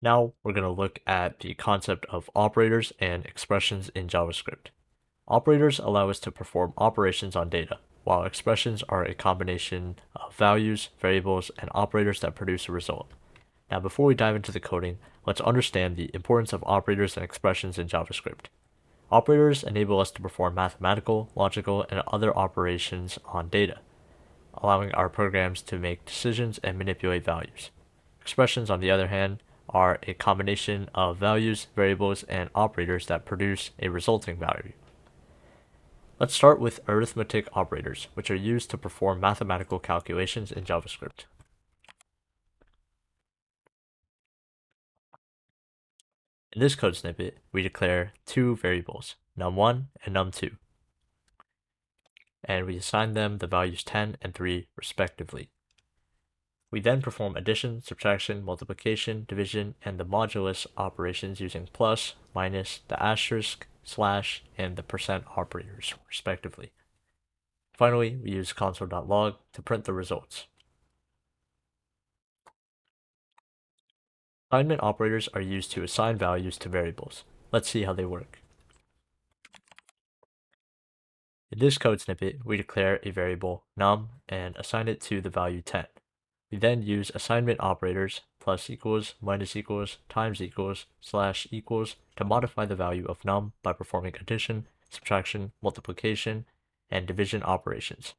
Now we're going to look at the concept of operators and expressions in JavaScript. Operators allow us to perform operations on data, while expressions are a combination of values, variables, and operators that produce a result. Now before we dive into the coding, let's understand the importance of operators and expressions in JavaScript. Operators enable us to perform mathematical, logical, and other operations on data, allowing our programs to make decisions and manipulate values. Expressions, on the other hand, are a combination of values, variables, and operators that produce a resulting value. Let's start with arithmetic operators, which are used to perform mathematical calculations in JavaScript. In this code snippet, we declare two variables, num1 and num2, and we assign them the values 10 and 3 respectively. We then perform addition, subtraction, multiplication, division, and the modulus operations using plus, minus, the asterisk, slash, and the percent operators, respectively. Finally, we use console.log to print the results. Assignment operators are used to assign values to variables. Let's see how they work. In this code snippet, we declare a variable num and assign it to the value 10. We then use assignment operators plus equals, minus equals, times equals, slash equals to modify the value of num by performing addition, subtraction, multiplication, and division operations.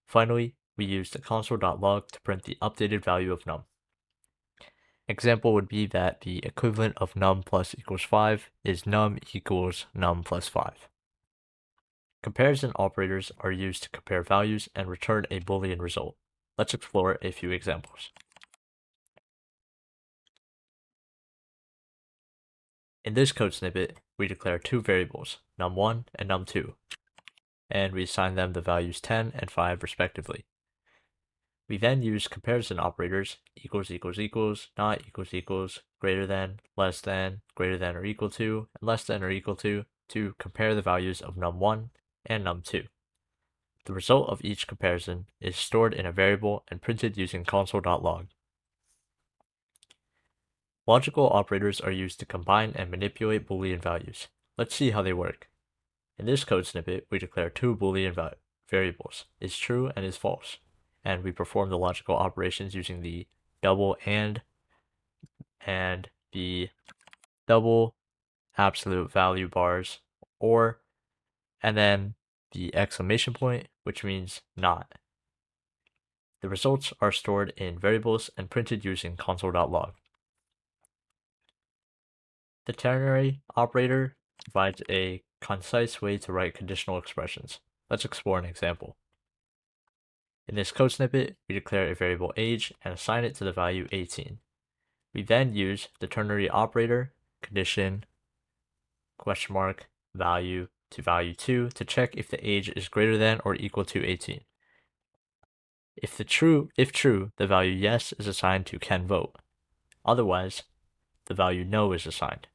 Finally, we use the console.log to print the updated value of num. Example would be that the equivalent of num plus equals 5 is num equals num plus 5. Comparison operators are used to compare values and return a Boolean result. Let's explore a few examples. In this code snippet, we declare two variables, num1 and num2, and we assign them the values 10 and 5 respectively. We then use comparison operators equals equals equals, not equals equals, greater than, less than, greater than or equal to, and less than or equal to compare the values of num1 and num2. The result of each comparison is stored in a variable and printed using console.log. Logical operators are used to combine and manipulate Boolean values. Let's see how they work. In this code snippet, we declare two Boolean variables, is true and is false, and we perform the logical operations using the double and the double absolute value bars, and then the exclamation point, which means not. The results are stored in variables and printed using console.log. The ternary operator provides a concise way to write conditional expressions. Let's explore an example. In this code snippet, we declare a variable age and assign it to the value 18. We then use the ternary operator, condition, question mark, value to value 2 to check if the age is greater than or equal to 18. If true, the value yes is assigned to can vote. Otherwise, the value no is assigned.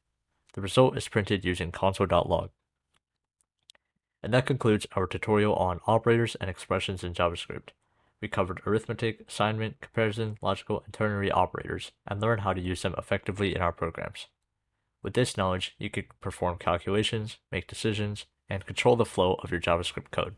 The result is printed using console.log. And that concludes our tutorial on operators and expressions in JavaScript. We covered arithmetic, assignment, comparison, logical, and ternary operators, and learned how to use them effectively in our programs. With this knowledge, you can perform calculations, make decisions, and control the flow of your JavaScript code.